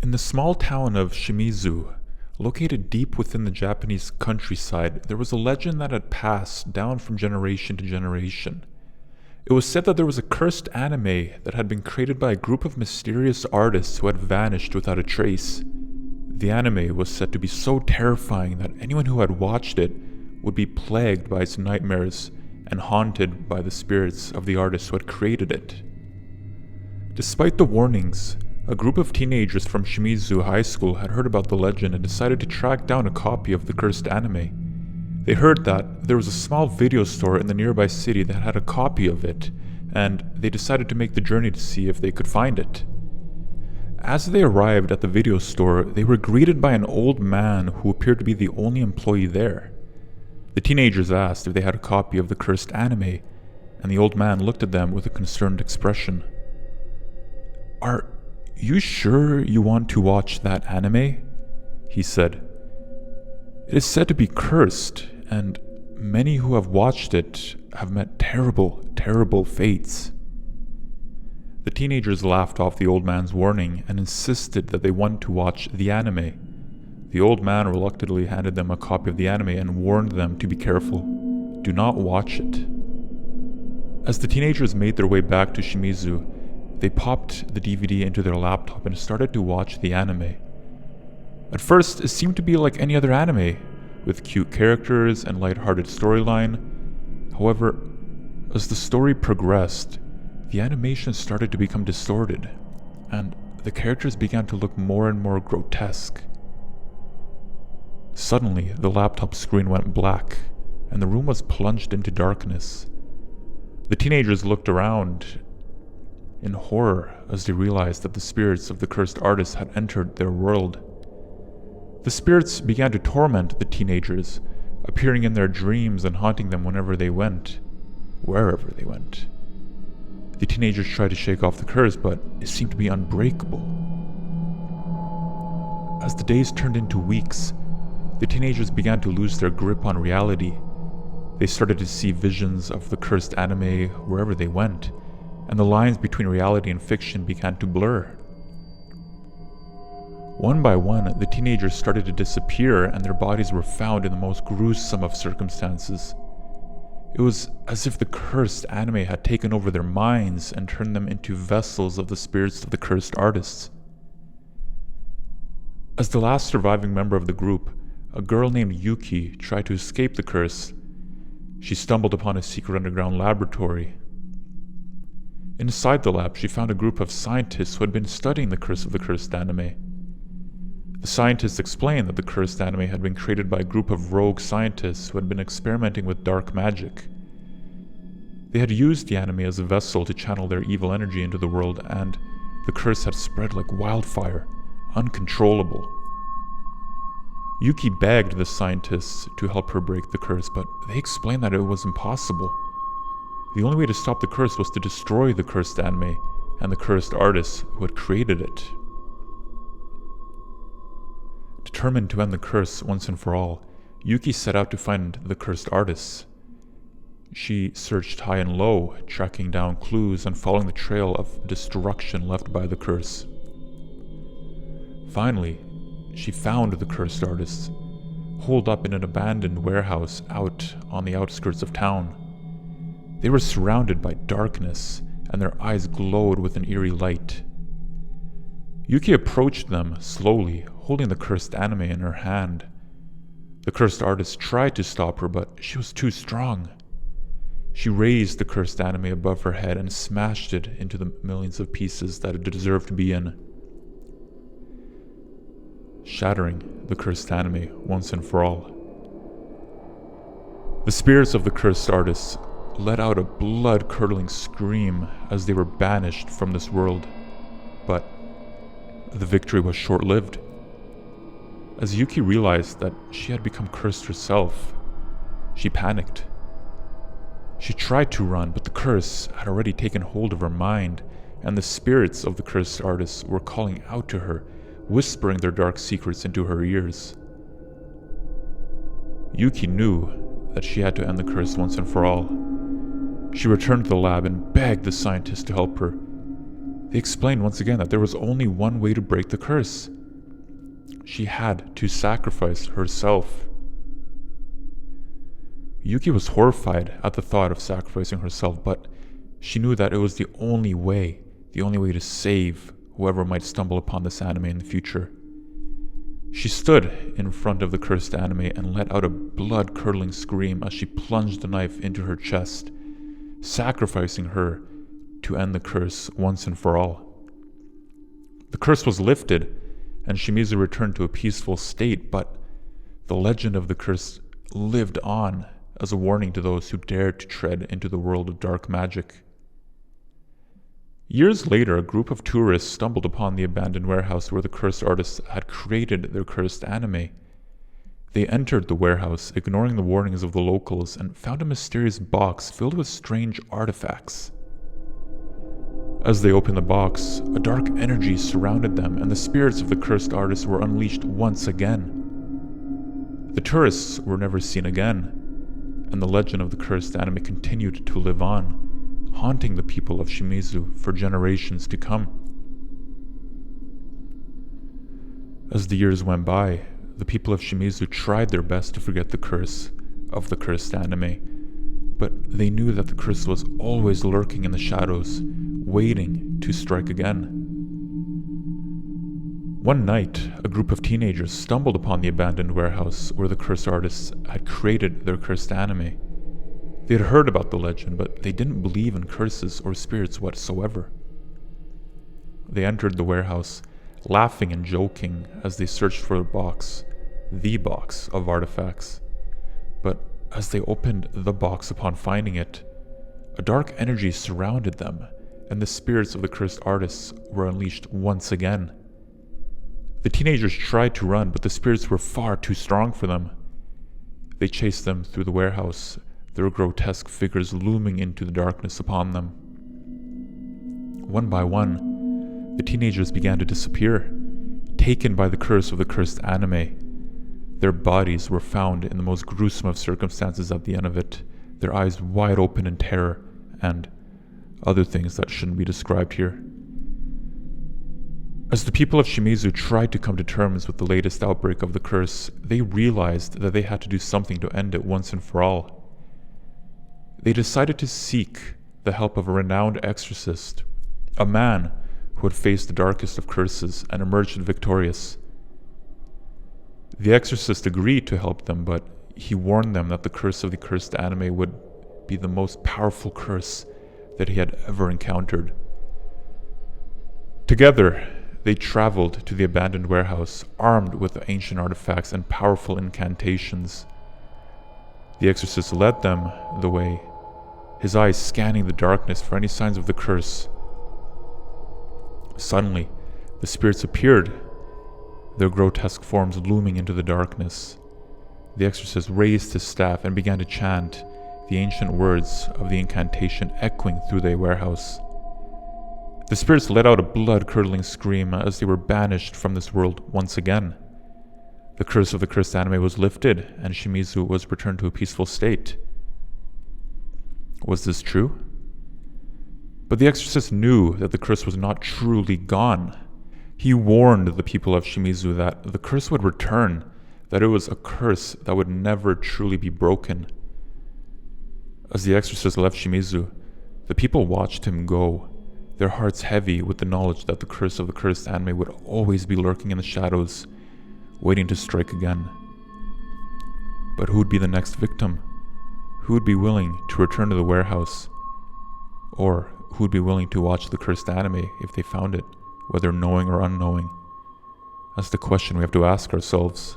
In the small town of Shimizu, located deep within the Japanese countryside, there was a legend that had passed down from generation to generation. It was said that there was a cursed anime that had been created by a group of mysterious artists who had vanished without a trace. The anime was said to be so terrifying that anyone who had watched it would be plagued by its nightmares and haunted by the spirits of the artists who had created it. Despite the warnings, a group of teenagers from Shimizu High School had heard about the legend and decided to track down a copy of the cursed anime. They heard that there was a small video store in the nearby city that had a copy of it, and they decided to make the journey to see if they could find it. As they arrived at the video store, they were greeted by an old man who appeared to be the only employee there. The teenagers asked if they had a copy of the cursed anime, and the old man looked at them with a concerned expression. "Are you sure you want to watch that anime?" he said. "It is said to be cursed, and many who have watched it have met terrible, terrible fates." The teenagers laughed off the old man's warning and insisted that they want to watch the anime. The old man reluctantly handed them a copy of the anime and warned them to be careful. Do not watch it. As the teenagers made their way back to Shimizu, they popped the DVD into their laptop and started to watch the anime. At first, it seemed to be like any other anime, with cute characters and lighthearted storyline. However, as the story progressed, the animation started to become distorted, and the characters began to look more and more grotesque. Suddenly, the laptop screen went black, and the room was plunged into darkness. The teenagers looked around in horror as they realized that the spirits of the cursed artists had entered their world. The spirits began to torment the teenagers, appearing in their dreams and haunting them wherever they went. The teenagers tried to shake off the curse, but it seemed to be unbreakable. As the days turned into weeks, the teenagers began to lose their grip on reality. They started to see visions of the cursed anime wherever they went, and the lines between reality and fiction began to blur. One by one, the teenagers started to disappear, and their bodies were found in the most gruesome of circumstances. It was as if the cursed anime had taken over their minds and turned them into vessels of the spirits of the cursed artists. As the last surviving member of the group, a girl named Yuki tried to escape the curse. She stumbled upon a secret underground laboratory. Inside the lab, she found a group of scientists who had been studying the curse of the cursed anime. The scientists explained that the cursed anime had been created by a group of rogue scientists who had been experimenting with dark magic. They had used the anime as a vessel to channel their evil energy into the world, and the curse had spread like wildfire, uncontrollable. Yuki begged the scientists to help her break the curse, but they explained that it was impossible. The only way to stop the curse was to destroy the cursed anime and the cursed artists who had created it. Determined to end the curse once and for all, Yuki set out to find the cursed artists. She searched high and low, tracking down clues and following the trail of destruction left by the curse. Finally, she found the cursed artists, holed up in an abandoned warehouse out on the outskirts of town. They were surrounded by darkness, and their eyes glowed with an eerie light. Yuki approached them slowly, holding the cursed anime in her hand. The cursed artist tried to stop her, but she was too strong. She raised the cursed anime above her head and smashed it into the millions of pieces that it deserved to be in, shattering the cursed anime once and for all. The spirits of the cursed artists let out a blood-curdling scream as they were banished from this world, but the victory was short-lived. As Yuki realized that she had become cursed herself, she panicked. She tried to run, but the curse had already taken hold of her mind, and the spirits of the cursed artists were calling out to her, whispering their dark secrets into her ears. Yuki knew that she had to end the curse once and for all. She returned to the lab and begged the scientists to help her. They explained once again that there was only one way to break the curse. she had to sacrifice herself. Yuki was horrified at the thought of sacrificing herself, but she knew that it was the only way to save whoever might stumble upon this anime in the future. She stood in front of the cursed anime and let out a blood-curdling scream as she plunged the knife into her chest, sacrificing her to end the curse once and for all. The curse was lifted, and Shimizu returned to a peaceful state, but the legend of the curse lived on as a warning to those who dared to tread into the world of dark magic. Years later, a group of tourists stumbled upon the abandoned warehouse where the cursed artists had created their cursed anime. They entered the warehouse, ignoring the warnings of the locals, and found a mysterious box filled with strange artifacts. As they opened the box, a dark energy surrounded them, and the spirits of the cursed artists were unleashed once again. The tourists were never seen again, and the legend of the cursed anime continued to live on, haunting the people of Shimizu for generations to come. As the years went by, the people of Shimizu tried their best to forget the curse of the cursed anime, but they knew that the curse was always lurking in the shadows, waiting to strike again. One night, a group of teenagers stumbled upon the abandoned warehouse where the cursed artists had created their cursed anime. They had heard about the legend, but they didn't believe in curses or spirits whatsoever. They entered the warehouse, laughing and joking as they searched for the box of artifacts. But as they opened the box upon finding it, a dark energy surrounded them, and the spirits of the cursed artists were unleashed once again. The teenagers tried to run, but the spirits were far too strong for them. They chased them through the warehouse, their grotesque figures looming into the darkness upon them. One by one, the teenagers began to disappear, taken by the curse of the cursed anime. Their bodies were found in the most gruesome of circumstances at the end of it, their eyes wide open in terror, and other things that shouldn't be described here. As the people of Shimizu tried to come to terms with the latest outbreak of the curse, they realized that they had to do something to end it once and for all. They decided to seek the help of a renowned exorcist, a man who had faced the darkest of curses and emerged victorious. The exorcist agreed to help them, but he warned them that the curse of the cursed anime would be the most powerful curse that he had ever encountered. Together, they traveled to the abandoned warehouse, armed with ancient artifacts and powerful incantations. The exorcist led them the way, his eyes scanning the darkness for any signs of the curse. Suddenly, the spirits appeared, their grotesque forms looming into the darkness. The exorcist raised his staff and began to chant, the ancient words of the incantation echoing through the warehouse. The spirits let out a blood-curdling scream as they were banished from this world once again. The curse of the cursed anime was lifted, and Shimizu was returned to a peaceful state. Was this true? But the exorcist knew that the curse was not truly gone. He warned the people of Shimizu that the curse would return, that it was a curse that would never truly be broken. As the exorcist left Shimizu, the people watched him go, their hearts heavy with the knowledge that the curse of the cursed anime would always be lurking in the shadows, waiting to strike again. But who would be the next victim? Who would be willing to return to the warehouse? Or who would be willing to watch the cursed anime if they found it, whether knowing or unknowing? That's the question we have to ask ourselves.